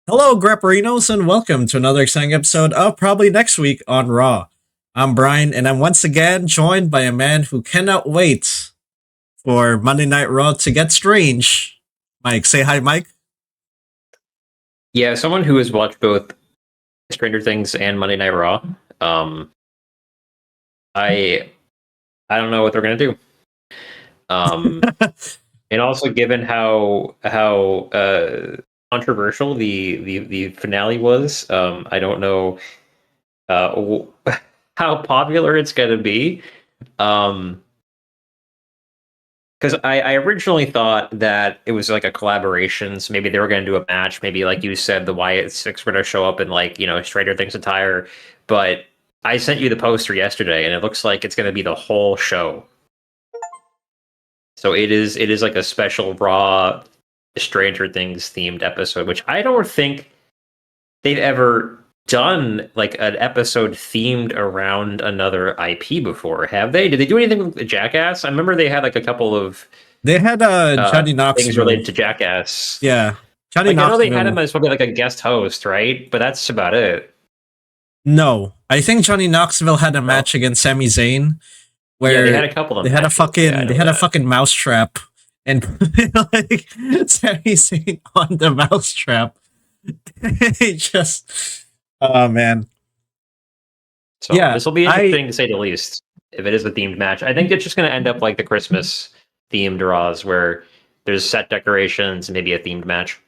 Hello, Grapperinos, and welcome to another exciting episode of Probably Next Week on Raw. I'm Bryon, and I'm once again joined by a man who cannot wait for Monday Night Raw to get strange. Mike, say hi, Mike. Yeah, someone who has watched both Stranger Things and Monday Night Raw. I don't know what they're gonna do. And also given how controversial the finale was, I don't know how popular it's gonna be. Because I originally thought that it was like a collaboration, so maybe they were going to do a match. Maybe, like you said, the Wyatt Six were going to show up in Stranger Things attire. But I sent you the poster yesterday, and it looks like it's going to be the whole show. So it is like a special Raw Stranger Things themed episode, which I don't think they've ever done like an episode themed around another IP before, have they? Did they do anything with Jackass? I remember they had like a couple of They had Johnny Knoxville things related to Jackass. Yeah, Johnny Knoxville. I know they Knoxville. had him as probably like a guest host, right? But that's about it. No, I think Johnny Knoxville had a match against Sami Zayn where they had a couple of them. They had a fucking mousetrap and like Sami Zayn on the mousetrap. Just oh man. So yeah, this will be interesting to say the least. If it is a themed match, I think it's just going to end up like the Christmas themed Raws, where there's set decorations and maybe a themed match.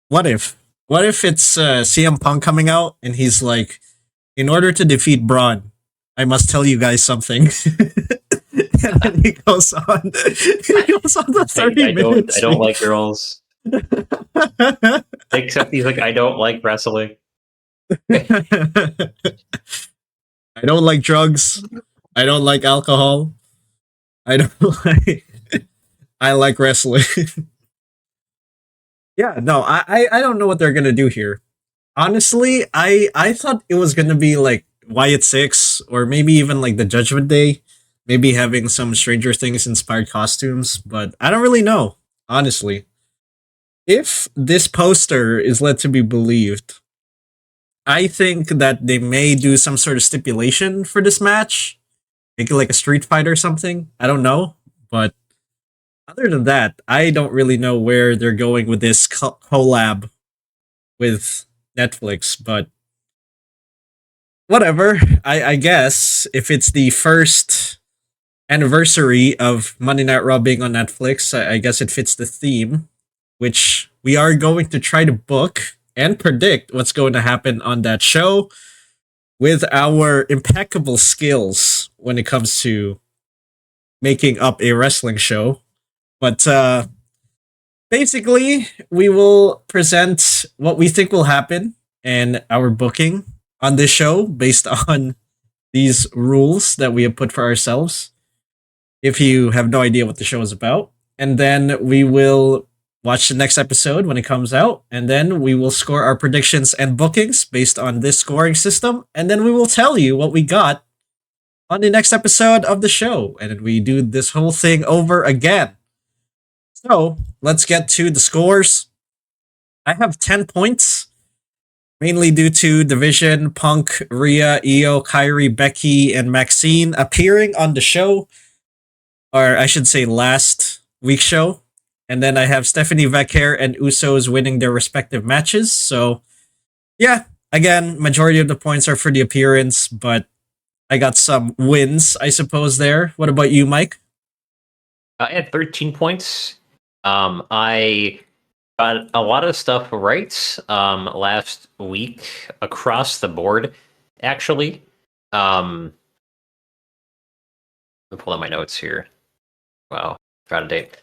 What if it's CM Punk coming out and he's like, in order to defeat Braun, I must tell you guys something. And then he goes on the 30 minutes. I don't like girls. Except he's like, I don't like wrestling. I don't like drugs. I don't like alcohol. I like wrestling. Yeah, no, I don't know what they're gonna do here. Honestly, I thought it was gonna be like Wyatt Six or maybe even like the Judgment Day, maybe having some Stranger Things inspired costumes, but I don't really know, honestly. If this poster is led to be believed, I think that they may do some sort of stipulation for this match. Make it like a street fight or something. I don't know. But other than that, I don't really know where they're going with this collab with Netflix. But whatever. I guess if it's the first anniversary of Monday Night Raw being on Netflix, I guess it fits the theme, which we are going to try to book and predict what's going to happen on that show with our impeccable skills when it comes to making up a wrestling show. But basically, we will present what we think will happen and our booking on this show based on these rules that we have put for ourselves. If you have no idea what the show is about, and then we will watch the next episode when it comes out, and then we will score our predictions and bookings based on this scoring system, and then we will tell you what we got on the next episode of the show, and then we do this whole thing over again. So, let's get to the scores. I have 10 points, mainly due to Division, Punk, Rhea, Io, Kyrie, Becky, and Maxine appearing on the show, or I should say last week's show. And then I have Stephanie Vaquer and Usos winning their respective matches. So, yeah, again, majority of the points are for the appearance, but I got some wins, I suppose, there. What about you, Mike? I had 13 points. I got a lot of stuff right last week across the board, actually. Let me pull out my notes here. Wow, out of date.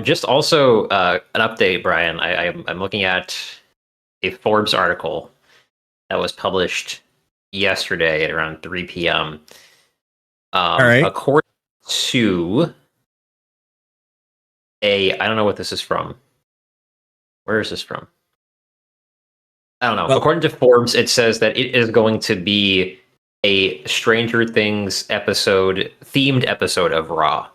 Just also an update, Bryon. I'm looking at a Forbes article that was published yesterday at around 3 p.m. All right. According to I don't know what this is from. Where is this from? I don't know. Well, according to Forbes, it says that it is going to be a Stranger Things themed episode of Raw.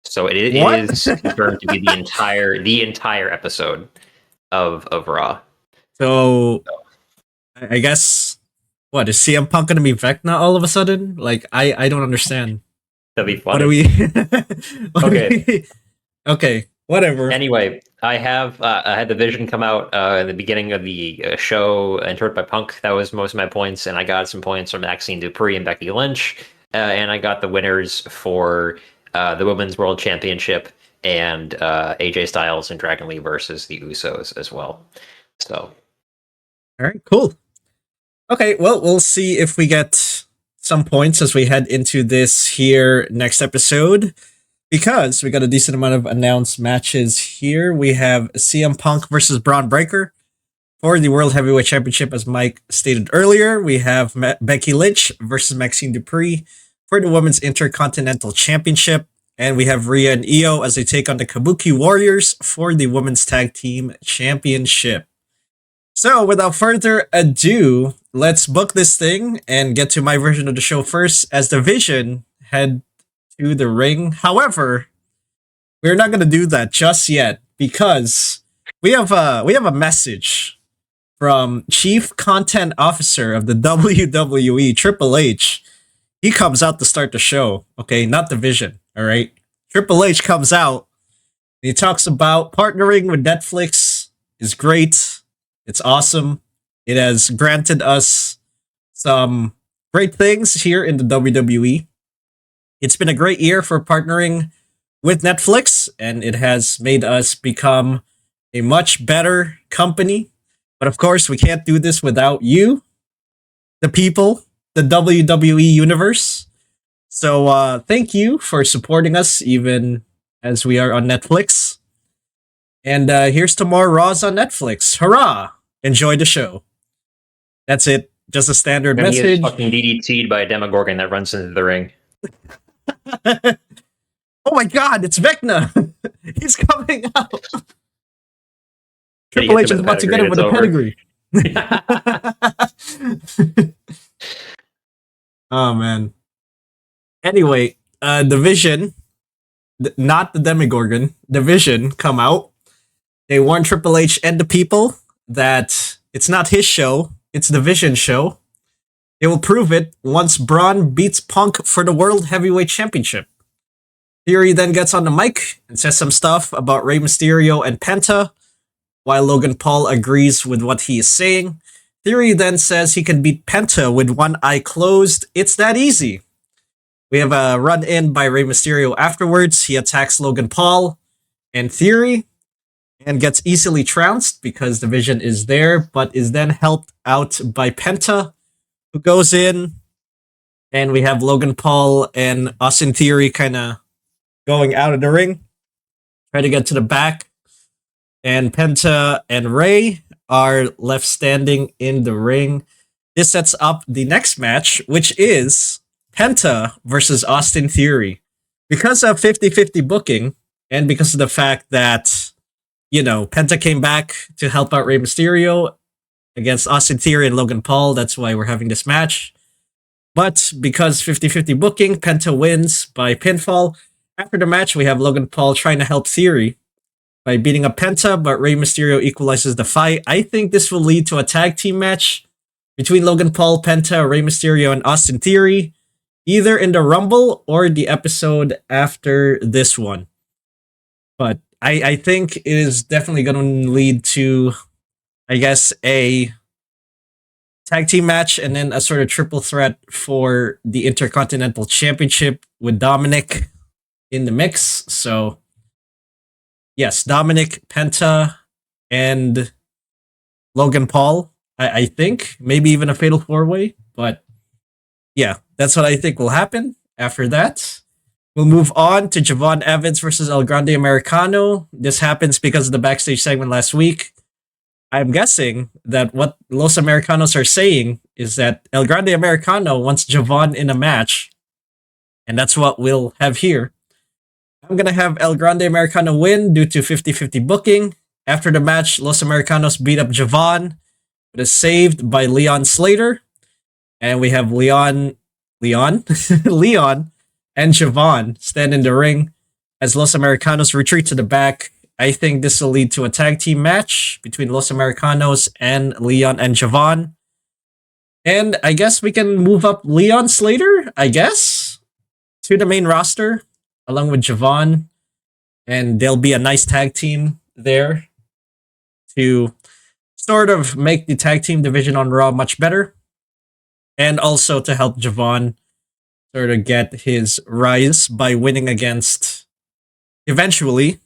So it is confirmed to be the entire episode of Raw. So I guess what is CM Punk gonna be Vecna all of a sudden? Like I don't understand. That'd be What funny. are we? Okay. Okay. Whatever. Anyway, I had the Vision come out at the beginning of the show, interrupted by Punk. That was most of my points, and I got some points from Maxine Dupree and Becky Lynch, and I got the winners for the Women's World Championship and AJ Styles and Dragon Lee versus the Usos as well. So, All right. Cool. Okay. Well, we'll see if we get some points as we head into this here next episode. Because we got a decent amount of announced matches here. We have CM Punk versus Braun Breaker for the World Heavyweight Championship, as Mike stated earlier. We have Becky Lynch versus Maxine Dupree for the Women's Intercontinental Championship. And we have Rhea and Io as they take on the Kabuki Warriors for the Women's Tag Team Championship. So, without further ado, let's book this thing and get to my version of the show first, as the Vision head to the ring. However, we're not going to do that just yet because we have a message from Chief Content Officer of the WWE, Triple H. He comes out to start the show, okay? Not the Vision, all right? Triple H comes out. He talks about partnering with Netflix is great. It's awesome. It has granted us some great things here in the WWE. It's been a great year for partnering with Netflix, and it has made us become a much better company. But of course, we can't do this without you, the people, the WWE universe. So thank you for supporting us, even as we are on Netflix. And here's to more Raws on Netflix. Hurrah! Enjoy the show. That's it. Just a standard and he is message. fucking DDT'd by a Demogorgon that runs into the ring. Oh my god, it's Vecna! He's coming out! He Triple hits H him is about to get him with a pedigree. Oh man. Anyway, the Vision, not the Demogorgon, the Vision come out. They warn Triple H and the people that it's not his show, it's the Vision show. They will prove it once Braun beats Punk for the World Heavyweight Championship. Theory then gets on the mic and says some stuff about Rey Mysterio and Penta, while Logan Paul agrees with what he is saying. Theory then says he can beat Penta with one eye closed. It's that easy. We have a run-in by Rey Mysterio afterwards. He attacks Logan Paul and Theory and gets easily trounced because the Vision is there, but is then helped out by Penta, who goes in, and we have Logan Paul and Austin Theory kind of going out of the ring, try to get to the back, and Penta and Rey are left standing in the ring. This sets up the next match, which is Penta versus Austin Theory. Because of 50-50 booking, and because of the fact that, you know, Penta came back to help out Rey Mysterio against Austin Theory and Logan Paul, that's why we're having this match. But because 50-50 booking, Penta wins by pinfall. After the match, we have Logan Paul trying to help Theory by beating up Penta, but Rey Mysterio equalizes the fight. I think this will lead to a tag team match between Logan Paul, Penta, Rey Mysterio, and Austin Theory, either in the Rumble or the episode after this one. But I think it is definitely going to lead to, I guess, a tag team match and then a sort of triple threat for the Intercontinental Championship with Dominic in the mix. So, yes, Dominic, Penta, and Logan Paul, I think. Maybe even a fatal four-way. But, yeah, that's what I think will happen after that. We'll move on to Javon Evans versus El Grande Americano. This happens because of the backstage segment last week. I'm guessing that what Los Americanos are saying is that El Grande Americano wants Javon in a match. And that's what we'll have here. I'm going to have El Grande Americano win due to 50-50 booking. After the match, Los Americanos beat up Javon, but is saved by Leon Slater. And we have Leon and Javon stand in the ring as Los Americanos retreat to the back I think this will lead to a tag team match between Los Americanos and Leon and Javon. And I guess we can move up Leon Slater, I guess, to the main roster along with Javon. And there'll be a nice tag team there to sort of make the tag team division on Raw much better. And also to help Javon sort of get his rise by winning against, eventually,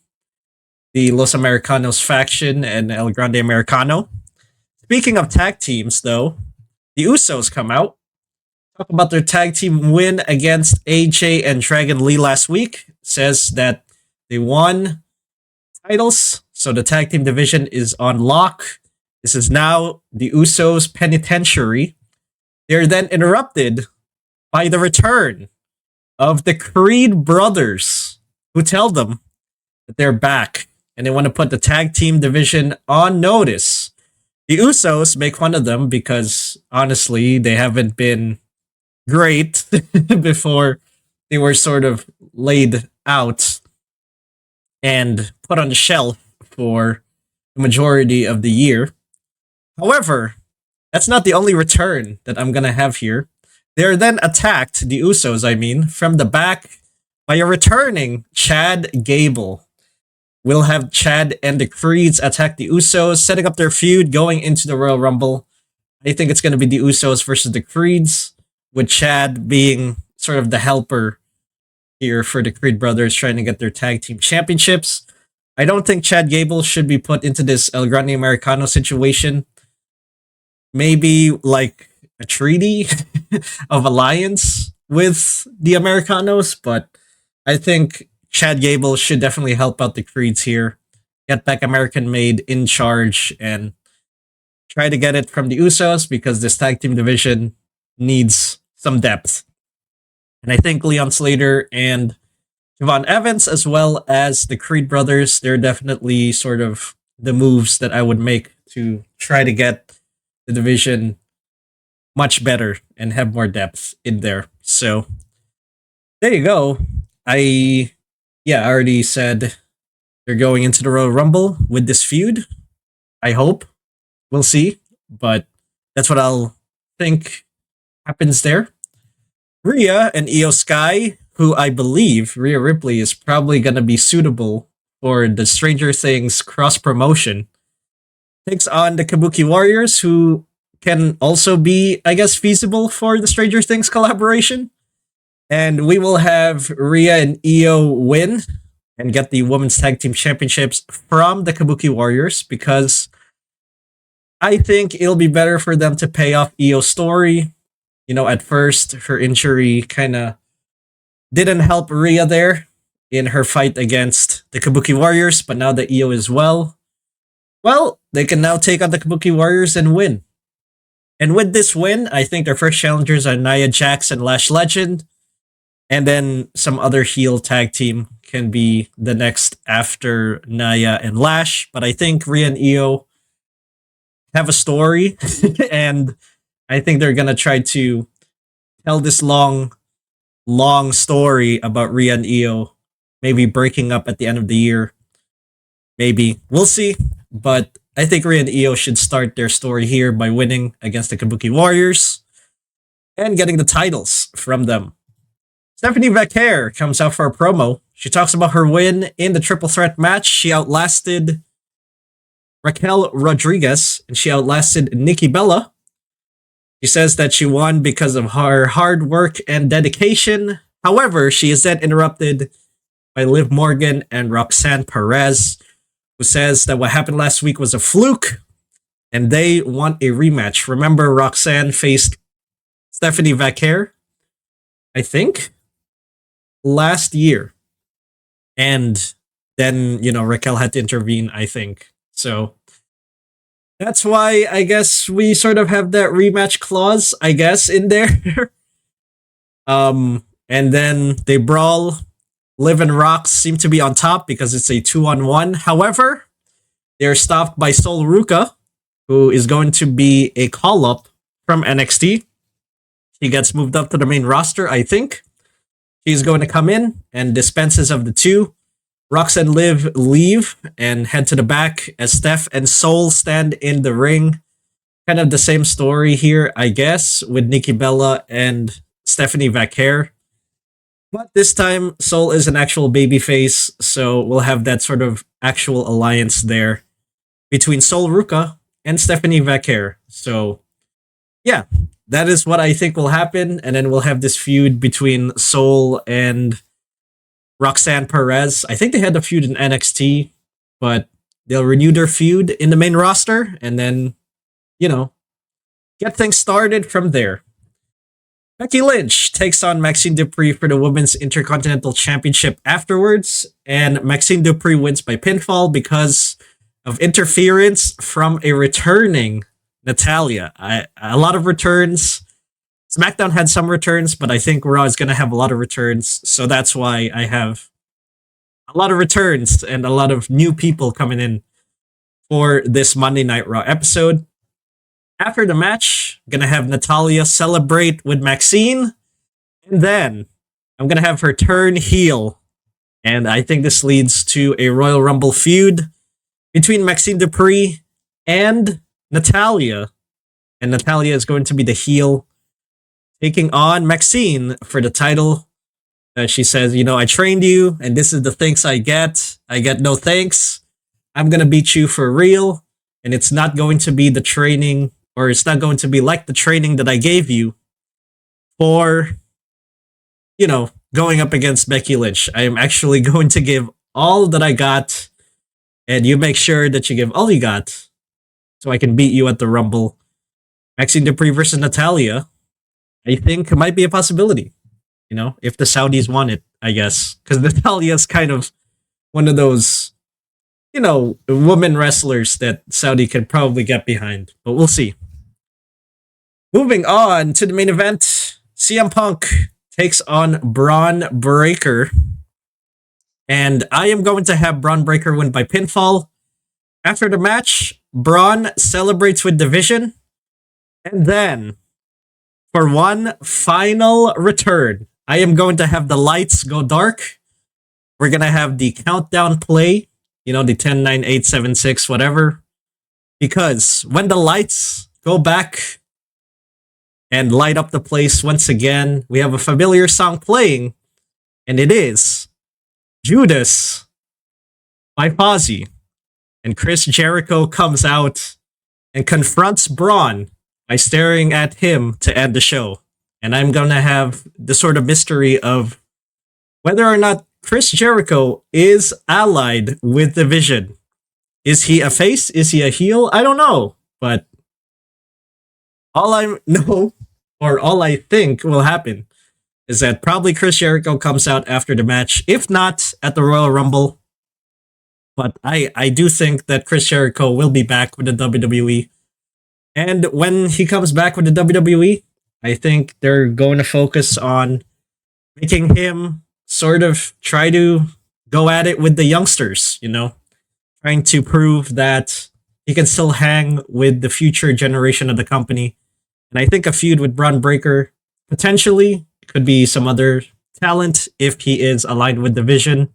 the Los Americanos faction and El Grande Americano. Speaking of tag teams, though, the Usos come out, talk about their tag team win against AJ and Dragon Lee last week. Says that they won titles, so the tag team division is on lock. This is now the Usos' penitentiary. They're then interrupted by the return of the Creed brothers, who tell them that they're back and they want to put the tag team division on notice. The Usos make fun of them because, honestly, they haven't been great before they were sort of laid out and put on the shelf for the majority of the year. However, that's not the only return that I'm going to have here. They're then attacked, the Usos, I mean, from the back by a returning Chad Gable. We'll have Chad and the Creeds attack the Usos, setting up their feud going into the Royal Rumble. I think it's going to be the Usos versus the Creeds, with Chad being sort of the helper here for the Creed brothers trying to get their tag team championships. I don't think Chad Gable should be put into this El Grande Americano situation. Maybe like a treaty of alliance with the Americanos, but I think Chad Gable should definitely help out the Creeds here. Get back American Made in charge and try to get it from the Usos because this tag team division needs some depth. And I think Leon Slater and Javon Evans, as well as the Creed brothers, they're definitely sort of the moves that I would make to try to get the division much better and have more depth in there. So there you go. I already said they're going into the Royal Rumble with this feud. I hope. We'll see. But that's what I'll think happens there. Rhea and Io Sky, who I believe Rhea Ripley is probably going to be suitable for the Stranger Things cross promotion, takes on the Kabuki Warriors, who can also be, I guess, feasible for the Stranger Things collaboration. And we will have Rhea and Io win and get the Women's Tag Team Championships from the Kabuki Warriors because I think it'll be better for them to pay off Io's story. You know, at first, her injury kind of didn't help Rhea there in her fight against the Kabuki Warriors, but now that Io is well, they can now take on the Kabuki Warriors and win. And with this win, I think their first challengers are Nia Jax and Lash Legend. And then some other heel tag team can be the next after Nia and Lash. But I think Rhea and Io have a story. And I think they're going to try to tell this long story about Rhea and Io maybe breaking up at the end of the year. Maybe. We'll see. But I think Rhea and Io should start their story here by winning against the Kabuki Warriors and getting the titles from them. Stephanie Vaquer comes out for a promo. She talks about her win in the triple threat match. She outlasted Raquel Rodriguez and she outlasted Nikki Bella. She says that she won because of her hard work and dedication. However, she is then interrupted by Liv Morgan and Roxanne Perez, who says that what happened last week was a fluke and they want a rematch. Remember, Roxanne faced Stephanie Vaquer, I think, last year. And then, Raquel had to intervene, I think. So that's why I guess we sort of have that rematch clause, I guess, in there. And then they brawl. Liv and Rox seem to be on top because it's a 2-on-1. However, they're stopped by Sol Ruka, who is going to be a call-up from NXT. He gets moved up to the main roster, I think. She's going to come in and dispenses of the two. Rox and Liv leave and head to the back as Steph and Soul stand in the ring. Kind of the same story here, I guess, with Nikki Bella and Stephanie Vaquer. But this time, Soul is an actual babyface, so we'll have that sort of actual alliance there between Soul Ruka and Stephanie Vaquer. So, yeah, that is what I think will happen. And then we'll have this feud between Soul and Roxanne Perez. I think they had the feud in NXT, but they'll renew their feud in the main roster and then, get things started from there. Becky Lynch takes on Maxine Dupree for the Women's Intercontinental Championship afterwards, and Maxine Dupree wins by pinfall because of interference from a returning Natalia. A lot of returns. SmackDown had some returns, but I think Raw is going to have a lot of returns, so that's why I have a lot of returns and a lot of new people coming in for this Monday Night Raw episode. After the match, I'm going to have Natalia celebrate with Maxine, and then I'm going to have her turn heel. And I think this leads to a Royal Rumble feud between Maxine Dupree and Natalia. And Natalia is going to be the heel, taking on Maxine for the title. She says, I trained you, and this is the thanks I get. I get no thanks. I'm going to beat you for real, and it's not going to be the training, or it's not going to be like the training that I gave you for, going up against Becky Lynch. I am actually going to give all that I got, and you make sure that you give all you got so I can beat you at the Rumble. Maxine Dupree versus Natalia, I think it might be a possibility, if the Saudis want it, I guess. Because Natalia's kind of one of those, women wrestlers that Saudi can probably get behind. But we'll see. Moving on to the main event, CM Punk takes on Braun Breaker. And I am going to have Braun Breaker win by pinfall. After the match, Braun celebrates with Division. And then, for one final return, I am going to have the lights go dark. We're going to have the countdown play. The 10, 9, 8, 7, 6, whatever. Because when the lights go back and light up the place once again, we have a familiar song playing. And it is Judas by Fozzy. And Chris Jericho comes out and confronts Braun by staring at him to end the show. And I'm going to have the sort of mystery of whether or not Chris Jericho is allied with the Vision. Is he a face? Is he a heel? I don't know. But all I know, or all I think will happen, is that probably Chris Jericho comes out after the match. If not, at the Royal Rumble. But I do think that Chris Jericho will be back with the WWE. And when he comes back with the WWE, I think they're going to focus on making him sort of try to go at it with the youngsters, trying to prove that he can still hang with the future generation of the company. And I think a feud with Braun Breaker, potentially, could be some other talent if he is aligned with the Vision,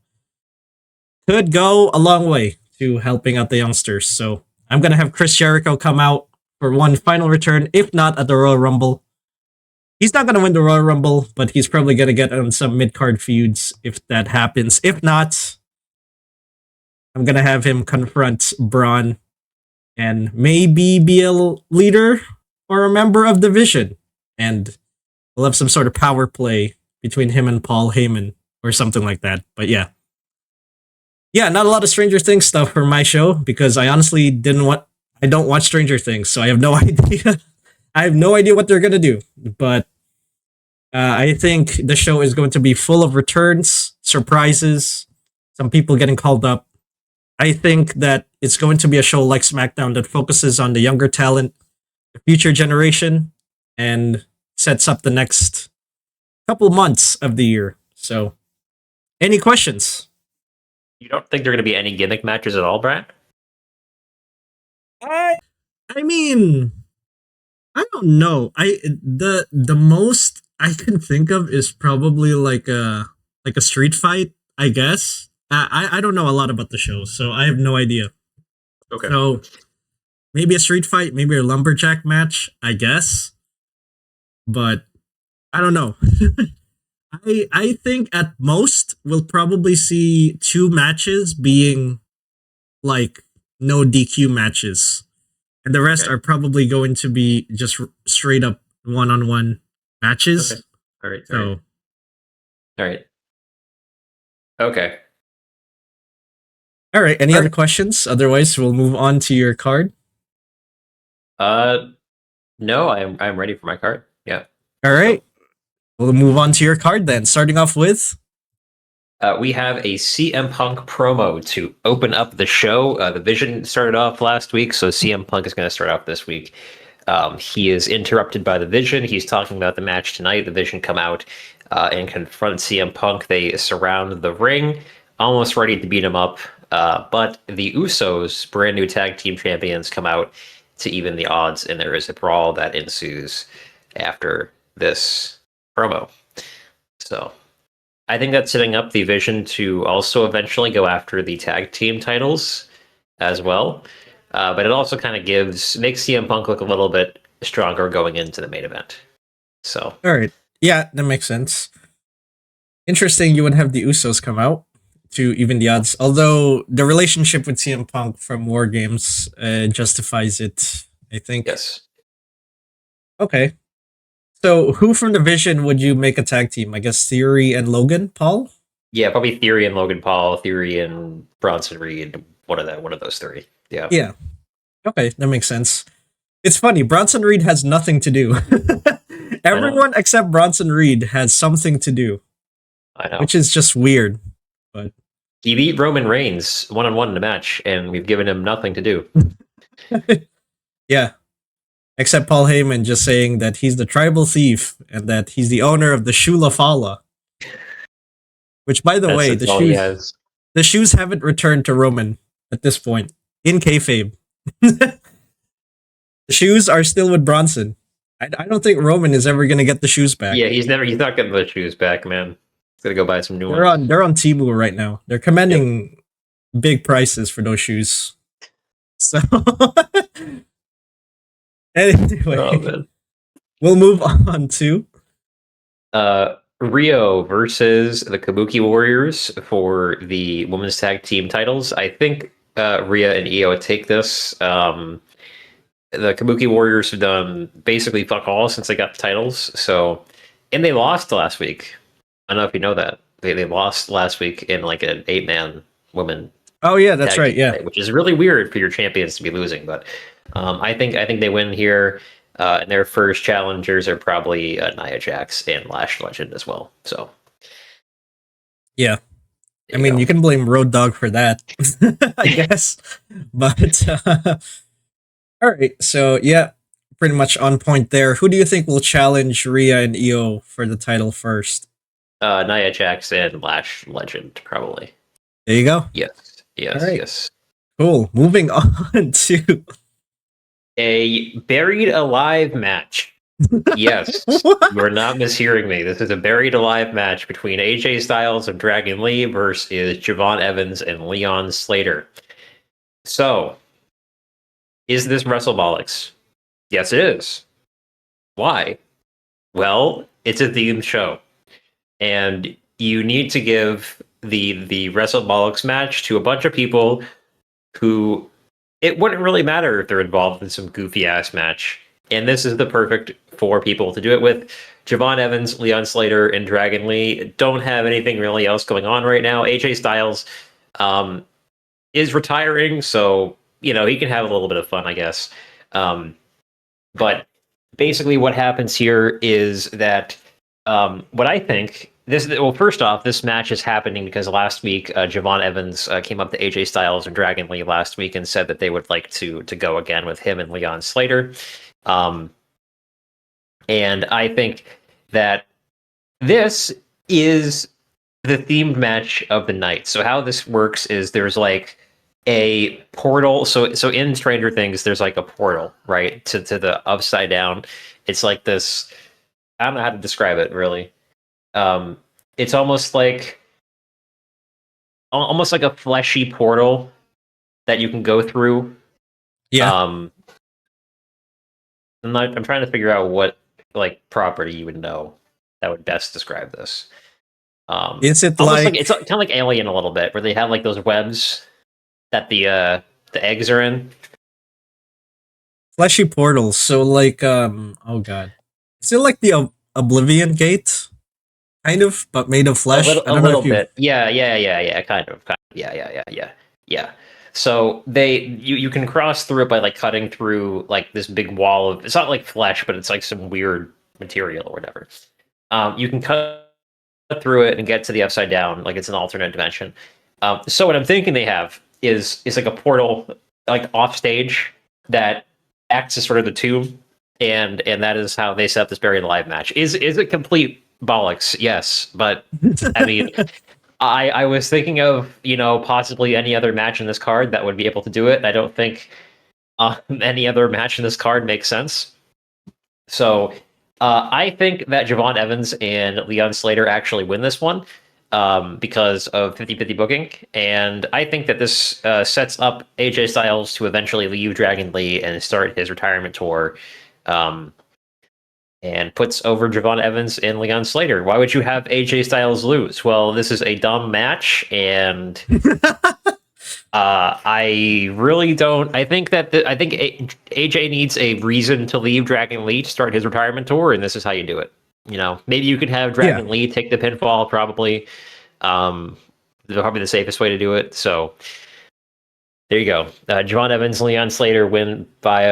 could go a long way to helping out the youngsters. So I'm going to have Chris Jericho come out for one final return, if not at the Royal Rumble. He's not going to win the Royal Rumble, but he's probably going to get on some mid-card feuds if that happens. If not, I'm going to have him confront Braun and maybe be a leader or a member of the Vision. And we'll have some sort of power play between him and Paul Heyman or something like that. But yeah. Yeah, not a lot of Stranger Things stuff for my show because I honestly I don't watch Stranger Things, so I have no idea. I have no idea what they're going to do, but I think the show is going to be full of returns, surprises, some people getting called up. I think that it's going to be a show like SmackDown that focuses on the younger talent, the future generation, and sets up the next couple months of the year. So, any questions? You don't think there are going to be any gimmick matches at all, Brad? I mean, I don't know. The most I can think of is probably like a street fight, I guess. I don't know a lot about the show, so I have no idea. Okay. So maybe a street fight, maybe a lumberjack match, I guess. But I don't know. I think at most we'll probably see two matches being like no DQ matches, and the rest Okay. are probably going to be just straight up one-on-one matches. Okay. All right. So All right. Okay. all right, any All other right. questions? Otherwise, we'll move on to your card. Uh, no, I'm ready for my card. Yeah. All Let's right, go. we'll move on to your card then. Starting off with We have a CM Punk promo to open up the show. The Vision started off last week, so CM Punk is going to start off this week. He is interrupted by the Vision. He's talking about the match tonight. The Vision come out and confront CM Punk. They surround the ring, almost ready to beat him up. But the Usos, brand new tag team champions, come out to even the odds, and there is a brawl that ensues after this promo. So I think that's setting up the Vision to also eventually go after the tag team titles as well. But it also kind of makes CM Punk look a little bit stronger going into the main event. So all right, yeah, that makes sense. Interesting, you would have the Usos come out to even the odds. Although the relationship with CM Punk from War Games justifies it, I think. yes, Okay. So who from the Vision would you make a tag team? I guess Theory and Logan Paul? yeah, probably Theory and Logan Paul, Theory and Bronson Reed. One of those three. Yeah, Yeah. Okay, that makes sense. It's funny, Bronson Reed has nothing to do. I know, Everyone except Bronson Reed has something to do, I know. which is just weird. But He beat Roman Reigns 1-on-1 in a match, and we've given him nothing to do. yeah, except Paul Heyman just saying that he's the tribal thief and that he's the owner of the Shula Fala. Which, by the way, That's all he has. the shoes haven't returned to Roman at this point in kayfabe. The shoes are still with Bronson. I don't think Roman is ever gonna get the shoes back. Yeah, he's not getting the shoes back, man. He's gonna go buy some new ones. They're on Temu right now. They're commanding big prices for those shoes. So anyway, Oh man. we'll move on to Rio versus the Kabuki Warriors for the women's tag team titles. I think Rhea and Io take this. The Kabuki Warriors have done basically fuck all since they got the titles. So, and they lost last week. I don't know if you know that they lost last week in like an 8-man women. oh yeah, that's tag right. team Yeah, fight, which is really weird for your champions to be losing. But I think they win here. And their first challengers are probably Nia Jax and Lash Legend as well. So yeah. I there you mean, go. you can blame Road Dogg for that, I guess. But all right, so yeah, pretty much on point there. Who do you think will challenge Rhea and Io for the title first? Nia Jax and Lash Legend, probably. There you go. Yes, All yes, right, yes. cool. Moving on to A buried alive match. Yes, what? you're not mishearing me. This is a buried alive match between AJ Styles of Dragon Lee versus Javon Evans and Leon Slater. So, is this WrestleBolics? Yes, it is. Why? Well, it's a themed show, and you need to give the WrestleBolics match to a bunch of people who it wouldn't really matter if they're involved in some goofy ass match. And this is the perfect 4 people to do it with. Javon Evans, Leon Slater, and Dragon Lee don't have anything really else going on right now. AJ Styles is retiring, so he can have a little bit of fun, I guess. But basically, what happens here is that what I think first off, this match is happening because last week Javon Evans came up to AJ Styles and Dragon Lee last week and said that they would like to go again with him and Leon Slater. And I think that this is the themed match of the night. So how this works is there's like a portal. So in Stranger Things, there's like a portal, right, to the upside down. It's like this. I don't know how to describe it really. It's almost like almost like a fleshy portal that you can go through. Yeah. I'm trying to figure out what like property you would know that would best describe this. Is it almost like it's kind of like Alien a little bit, where they have like those webs that the eggs are in. fleshy portals? So like oh god. Is it like the Oblivion Gate? Kind of, but made of flesh. I A don't know little if you bit. Yeah. Kind of. Yeah. So you can cross through it by like cutting through like this big wall of. It's not like flesh, but it's like some weird material or whatever. You can cut through it and get to the upside down, like it's an alternate dimension. So what I'm thinking they have is like a portal, like off stage, that acts as sort of the tomb, and that is how they set up this buried alive match. Is it complete bollocks? Yes, but I mean, I was thinking of possibly any other match in this card that would be able to do it. I don't think any other match in this card makes sense. So I think that Javon Evans and Leon Slater actually win this one because of 50-50 booking. And I think that this sets up AJ Styles to eventually leave Dragon Lee and start his retirement tour, and puts over Javon Evans and Leon Slater. Why would you have AJ Styles lose? Well, this is a dumb match, and I really don't. I think that AJ needs a reason to leave Dragon Lee to start his retirement tour, and this is how you do it. Maybe you could have Dragon Lee take the pinfall. Probably the safest way to do it. So there you go. Javon Evans, Leon Slater win by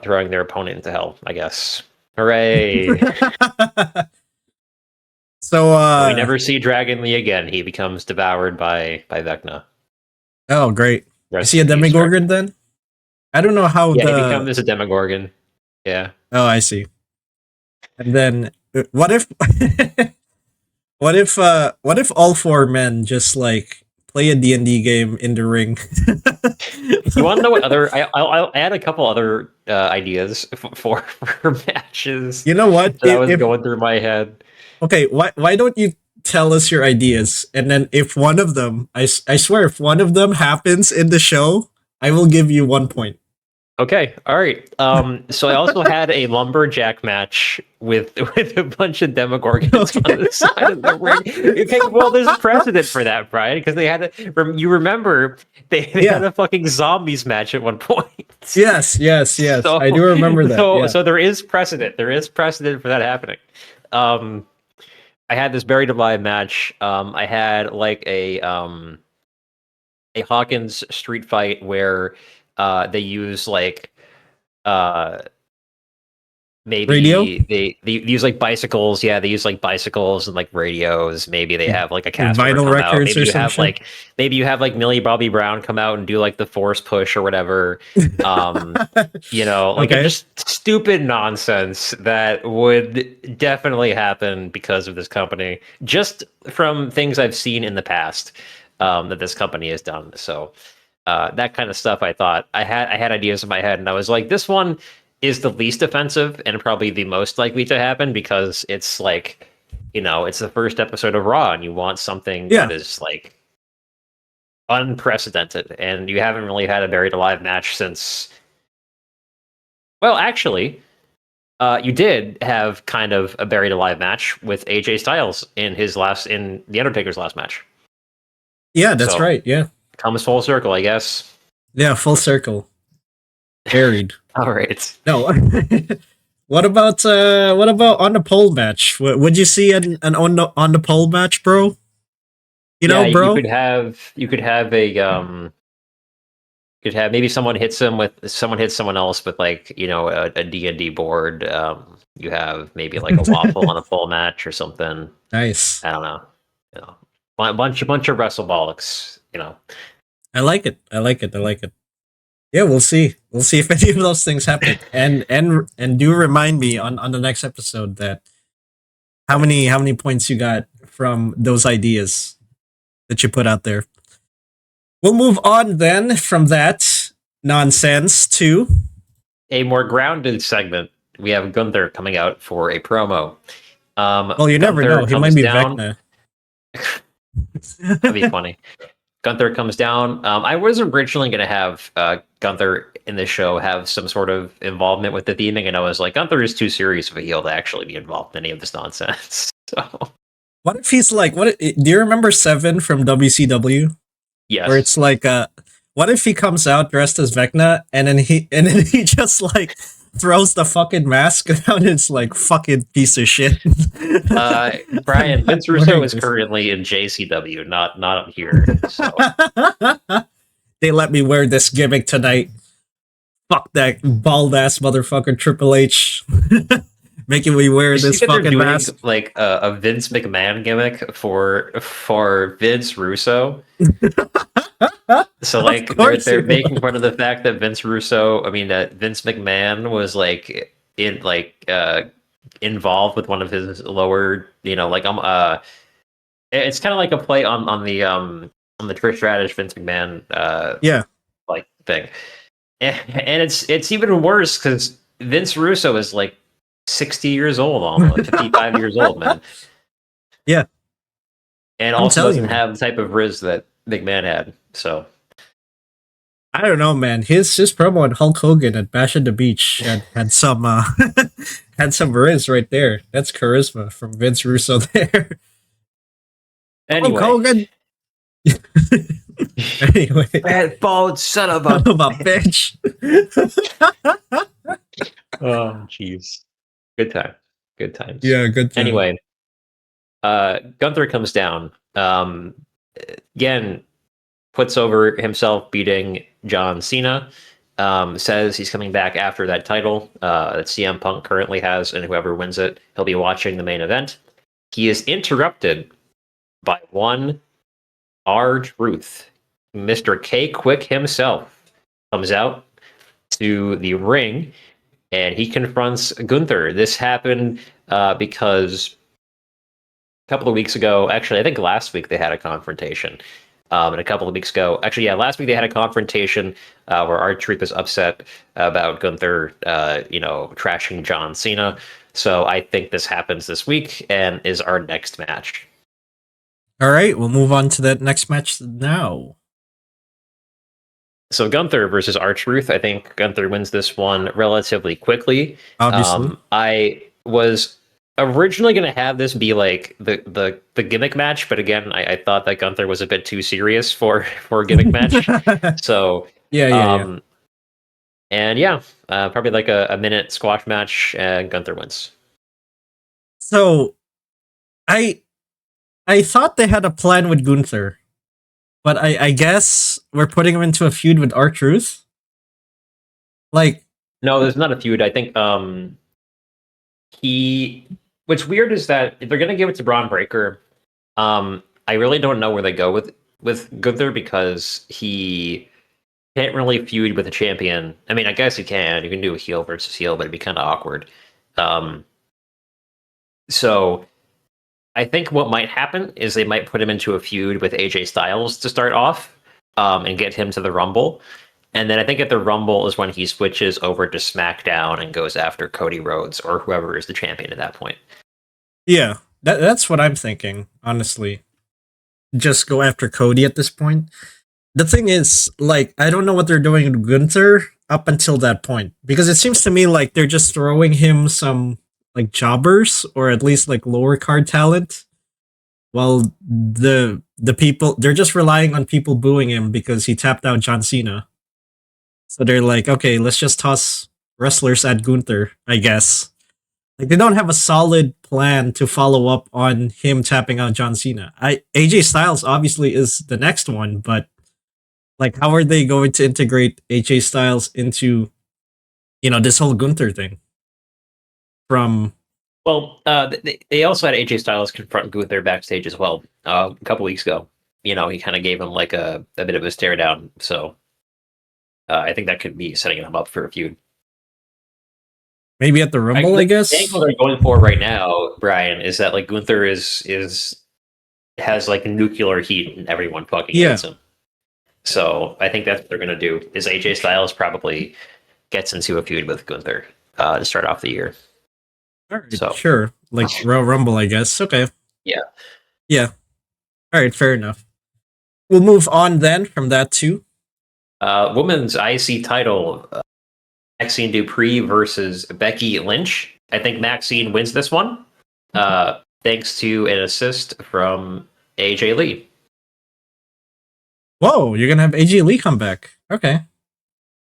throwing their opponent into hell, I guess. Hooray! So we never see Dragon Lee again. He becomes devoured by Vecna. Oh, great! Is he a Demogorgon then? I don't know how. Yeah, he becomes a Demogorgon. Yeah. Oh, I see. And then, what if, what if all four men just like play a D&D game in the ring? You want to know what other? I'll add a couple other ideas for matches. You know what? That was going through my head. Okay, why don't you tell us your ideas, and then if one of them, I swear, if one of them happens in the show, I will give you 1 point. Okay, all right. So I also had a lumberjack match with a bunch of Demogorgons on the side of the ring. Okay, well, there's a precedent for that, Brian, because they had you remember they had a fucking zombies match at one point. Yes. So, I do remember that. So there is precedent. There is precedent for that happening. I had this buried alive match. I had like a Hawkins street fight where they use like maybe radio? They use like bicycles. Yeah, they use like bicycles and like radios. Maybe they have like a cast vinyl records or something. Maybe you have like Millie Bobby Brown come out and do like the force push or whatever. Just stupid nonsense that would definitely happen because of this company. Just from things I've seen in the past that this company has done. So that kind of stuff. I thought I had ideas in my head, and I was like, this one is the least offensive and probably the most likely to happen because it's like, it's the first episode of Raw, and you want something that is like unprecedented, and you haven't really had a buried alive match since. Well, actually, you did have kind of a buried alive match with AJ Styles in the Undertaker's last match. Yeah, that's right. Yeah. Comes full circle, I guess. Yeah, full circle. Buried. All right. No. What about on the pole match? Would you see an on the pole match, bro? Bro. You could have maybe someone hits someone else with like a D&D board. You have maybe like a waffle on a pole match or something. Nice. I don't know. A bunch of WrestleBolics. I like it. Yeah, we'll see. We'll see if any of those things happen. And do remind me on the next episode that how many points you got from those ideas that you put out there. We'll move on then from that nonsense to a more grounded segment. We have Gunther coming out for a promo. Well, you never know. He might be Vecna. That'd be funny. Gunther comes down. I was originally going to have Gunther in the show have some sort of involvement with the theming, and I was like, Gunther is too serious of a heel to actually be involved in any of this nonsense. So, What if he's like, do you remember Seven from WCW? yes. Where it's like, what if he comes out dressed as Vecna and then he just like throws the fucking mask down and it's like fucking piece of shit. Bryon, Vince Russo is currently in JCW, not up here. So. They let me wear this gimmick tonight. Fuck that bald ass motherfucker Triple H. Making me wear this fucking mask. Like a Vince McMahon gimmick for Vince Russo. So like they're making fun of the fact that Vince McMahon was like involved with one of his lower, it's kind of like a play on the Trish Stratus Vince McMahon like thing. And it's even worse because Vince Russo is like 60 years old, almost 55 years old, man. Yeah. And also doesn't have the type of riz that McMahon had. So I don't know, man. His promo on Hulk Hogan at Bash at the Beach had some had some riz right there. That's charisma from Vince Russo there. Anyway. Hulk Hogan. Anyway, bad bald son of a bitch. Oh, jeez. Good time. Good times. Yeah, good time. Anyway, Gunther comes down. Again, puts over himself beating John Cena. Says he's coming back after that title that CM Punk currently has, and whoever wins it, he'll be watching the main event. He is interrupted by one R-Truth. Mr. K-Quick himself comes out to the ring, and he confronts Gunther. This happened because a couple of weeks ago, actually, I think last week they had a confrontation. And a couple of weeks ago, last week they had a confrontation where R-Truth was upset about Gunther, trashing John Cena. So I think this happens this week and is our next match. All right, we'll move on to that next match now. So Gunther versus R-Truth. I think Gunther wins this one relatively quickly. Obviously. I was originally going to have this be like the gimmick match, but again, I thought that Gunther was a bit too serious for a gimmick match. So yeah. And probably like a minute squash match, and Gunther wins. So I thought they had a plan with Gunther, but I guess we're putting him into a feud with R-Truth. Like, no, there's not a feud. I think what's weird is that if they're gonna give it to Braun Breaker, I really don't know where they go with Gunther because he can't really feud with a champion. I mean, I guess you can. You can do a heel versus heel, but it'd be kind of awkward. So I think what might happen is they might put him into a feud with AJ Styles to start off, and get him to the Rumble. And then I think at the Rumble is when he switches over to SmackDown and goes after Cody Rhodes or whoever is the champion at that point. Yeah, that's what I'm thinking, honestly. Just go after Cody at this point. The thing is, like, I don't know what they're doing with Gunther up until that point. Because it seems to me like they're just throwing him some, like, jobbers, or at least, like, lower card talent. While the people, they're just relying on people booing him because he tapped out John Cena. So they're like, okay, let's just toss wrestlers at Gunther, I guess. Like, they don't have a solid plan to follow up on him tapping out John Cena. AJ Styles obviously is the next one, but like, how are they going to integrate AJ Styles into, this whole Gunther thing? They also had AJ Styles confront Gunther backstage as well a couple weeks ago. He kind of gave him like a bit of a stare down. So I think that could be setting him up for a feud. Maybe at the Rumble, I guess. The angle they're going for right now, Bryon, is that like Gunther has like nuclear heat and everyone fucking hates him. So I think that's what they're gonna do. Is AJ Styles probably gets into a feud with Gunther to start off the year. All right, sure. Like Royal Rumble, I guess. Okay. Yeah. Yeah. All right, fair enough. We'll move on then from that too. Women's IC title: Maxine Dupree versus Becky Lynch. I think Maxine wins this one, thanks to an assist from AJ Lee. Whoa, you're gonna have AJ Lee come back. Okay.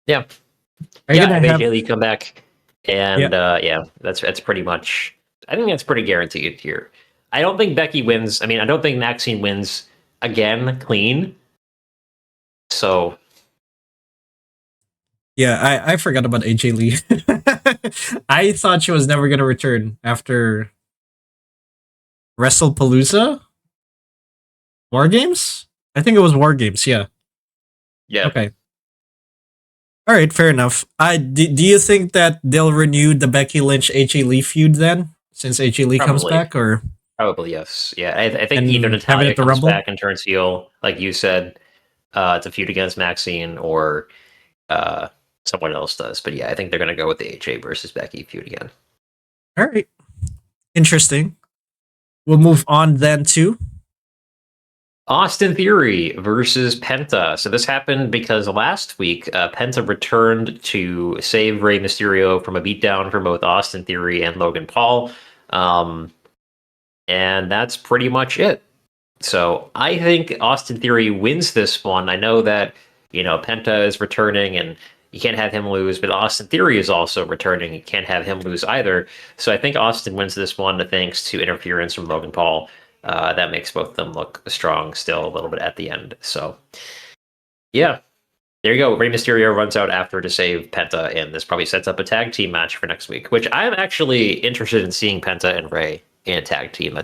Yeah. Are you gonna have AJ Lee come back, and Yeah. that's pretty much. I think that's pretty guaranteed here. I don't think Becky wins. I mean, I don't think Maxine wins again clean. So Yeah, I forgot about AJ Lee. I thought she was never gonna return after WrestlePalooza? War Games? I think it was War Games, yeah. yeah, Okay. All right, fair enough. Do you think that they'll renew the Becky Lynch AJ Lee feud then, since AJ Lee comes probably. back, or Probably yes. Yeah, I think and either have it Natalia at the comes Rumble? back and turns heel, like you said, to feud against Maxine, or uh, someone else does. But yeah, I think they're gonna go with the AJ versus Becky feud again. All right, interesting. We'll move on then to Austin Theory versus Penta. So this happened because last week Penta returned to save Rey Mysterio from a beatdown from both Austin Theory and Logan Paul. And that's pretty much it. So I think Austin Theory wins this one. I know that, Penta is returning and you can't have him lose, but Austin Theory is also returning. You can't have him lose either. So I think Austin wins this one thanks to interference from Logan Paul. That makes both of them look strong still a little bit at the end. So, yeah, there you go. Rey Mysterio runs out after to save Penta, and this probably sets up a tag team match for next week, which I'm actually interested in seeing Penta and Rey in a tag team.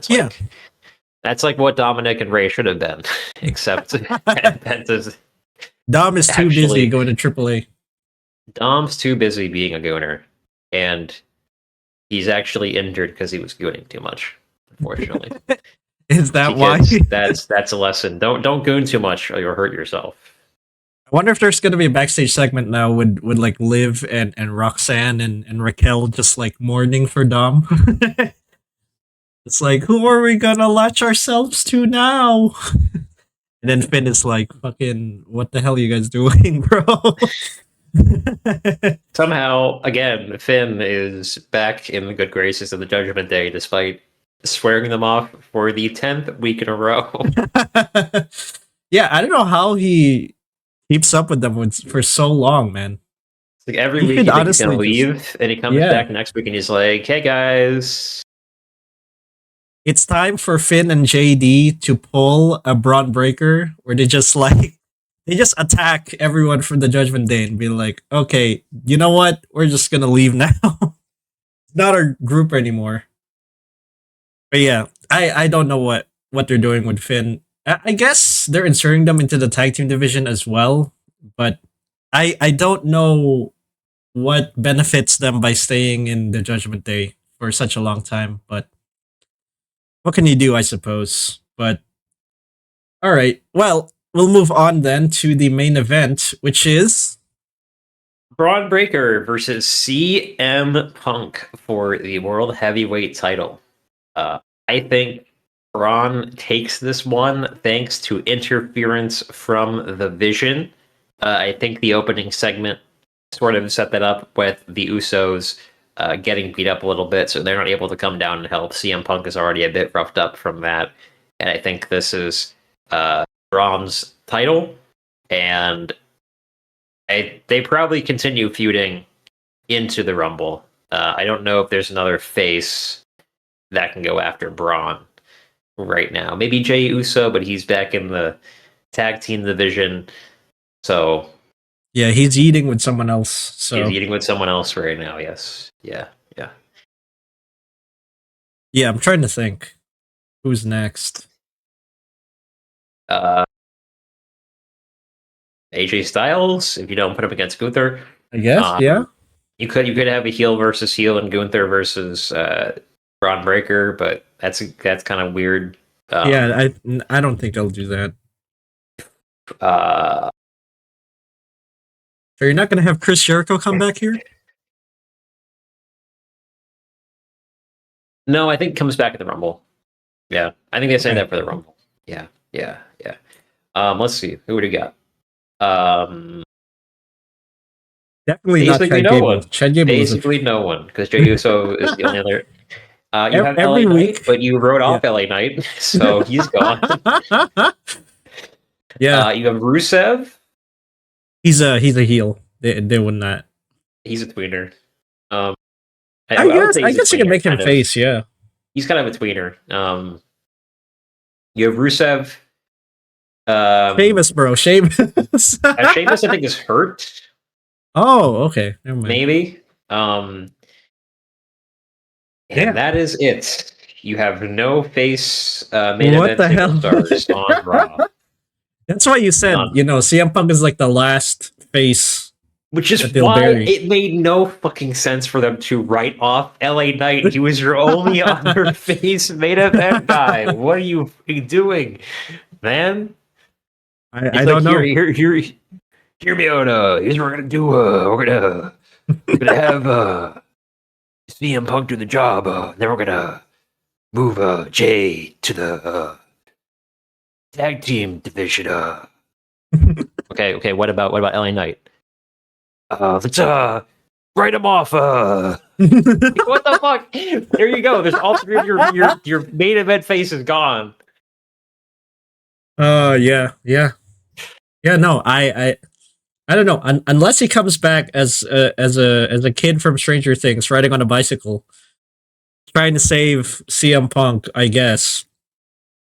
That's like what Dominic and Rey should have been, except Penta's Dom is too busy going to AAA. Dom's too busy being a gooner, and he's actually injured because he was gooning too much. Unfortunately, is that why? that's a lesson. Don't goon too much, or you'll hurt yourself. I wonder if there's going to be a backstage segment now with like Liv and Roxanne and Raquel just like mourning for Dom. It's like, who are we gonna latch ourselves to now? And then Finn is like, fucking, what the hell are you guys doing, bro? Somehow, again, Finn is back in the good graces of the Judgment Day, despite swearing them off for the 10th week in a row. Yeah, I don't know how he keeps up with them for so long, man. It's like every week he thinks he's gonna leave, and he comes back next week and he's like, hey guys. It's time for Finn and JD to pull a Braun Breaker where they just attack everyone from the Judgment Day and be like, okay, you know what? We're just gonna leave now. It's not our group anymore. But yeah, I don't know what they're doing with Finn. I guess they're inserting them into the tag team division as well, but I don't know what benefits them by staying in the Judgment Day for such a long time, but what can you do, I suppose? But all right. Well, we'll move on then to the main event, which is Braun Breaker versus CM Punk for the World Heavyweight title. I think Braun takes this one thanks to interference from the Vision. I think the opening segment sort of set that up with the Usos getting beat up a little bit, so they're not able to come down and help. CM Punk is already a bit roughed up from that, and I think this is Braun's title, and they probably continue feuding into the Rumble. I don't know if there's another face that can go after Braun right now. Maybe Jey Uso, but he's back in the tag team division, so yeah, he's eating with someone else. So he's eating with someone else right now. Yes, yeah. Yeah, I'm trying to think who's next. AJ Styles, if you don't put him against Gunther, I guess. Yeah, you could have a heel versus heel and Gunther versus Braun Breaker, but that's kind of weird. Yeah, I don't think they'll do that. So you're not going to have Chris Jericho come back here? No, I think it comes back at the Rumble. Yeah, I think they say that for the Rumble. Yeah. Yeah. Let's see. Who do we got? Definitely not Basically Chad no Gable. one. Chad Gable Basically no one, because Jey Uso is the only other. You have every LA week. Knight, but you wrote Yeah. off LA Knight, so he's gone. Yeah, You have Rusev. he's a heel. They would not. He's a tweener. I would say he's a guess you can tweener, make him kind of. face. Yeah. He's kind of a tweener. You have Rusev. Sheamus, bro. Sheamus. Sheamus, I think, is hurt. Oh, okay. Never mind. Maybe. And that is it. You have no face main What event the hell? stars on Raw. That's why you said, CM Punk is like the last face. Which is why it made no fucking sense for them to write off LA Knight. He was your only other face main event guy. What are you doing, man? I don't know. Hear me out. Here's what we're gonna do. We're gonna have CM Punk do the job. Then we're gonna move Jay to the tag team division. Okay. What about LA Knight? Let's write him off. What the fuck? There you go. There's all three of your main event faces gone. Yeah. No, I don't know. Unless he comes back as a kid from Stranger Things riding on a bicycle, trying to save CM Punk, I guess,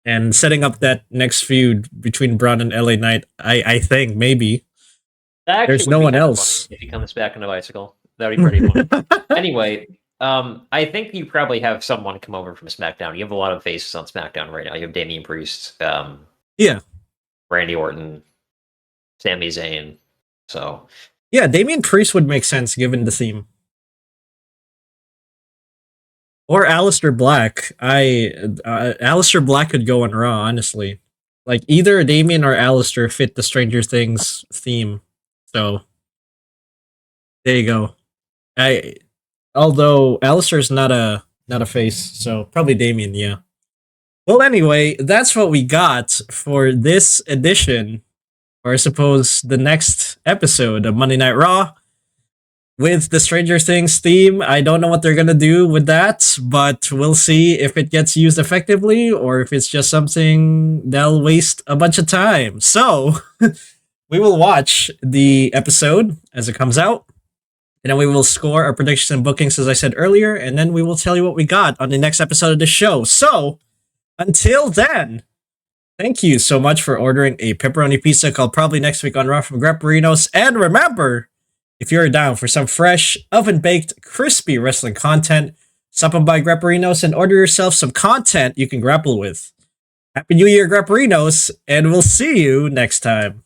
and setting up that next feud between Bryon and LA Knight. I think maybe. There's no one else. If he comes back on a bicycle, that'd be pretty fun. Anyway, I think you probably have someone come over from SmackDown. You have a lot of faces on SmackDown right now. You have Damian Priest, yeah, Randy Orton, Sami Zayn. So yeah, Damian Priest would make sense given the theme. Or Aleister Black. Aleister Black could go on Raw, honestly. Like either Damian or Aleister fit the Stranger Things theme. So there you go. Although Aleister's not a face, so probably Damian, yeah. Well, anyway, that's what we got for this edition, or I suppose the next episode of Monday Night Raw with the Stranger Things theme. I don't know what they're gonna do with that, but we'll see if it gets used effectively or if it's just something that'll waste a bunch of time. So we will watch the episode as it comes out, and then we will score our predictions and bookings, as I said earlier, and then we will tell you what we got on the next episode of the show. So, until then, thank you so much for ordering a pepperoni pizza called probably next week on Raw from Grapperinos. And remember, if you're down for some fresh, oven-baked, crispy wrestling content, stop on by Grapperinos and order yourself some content you can grapple with. Happy New Year, Grapperinos, and we'll see you next time.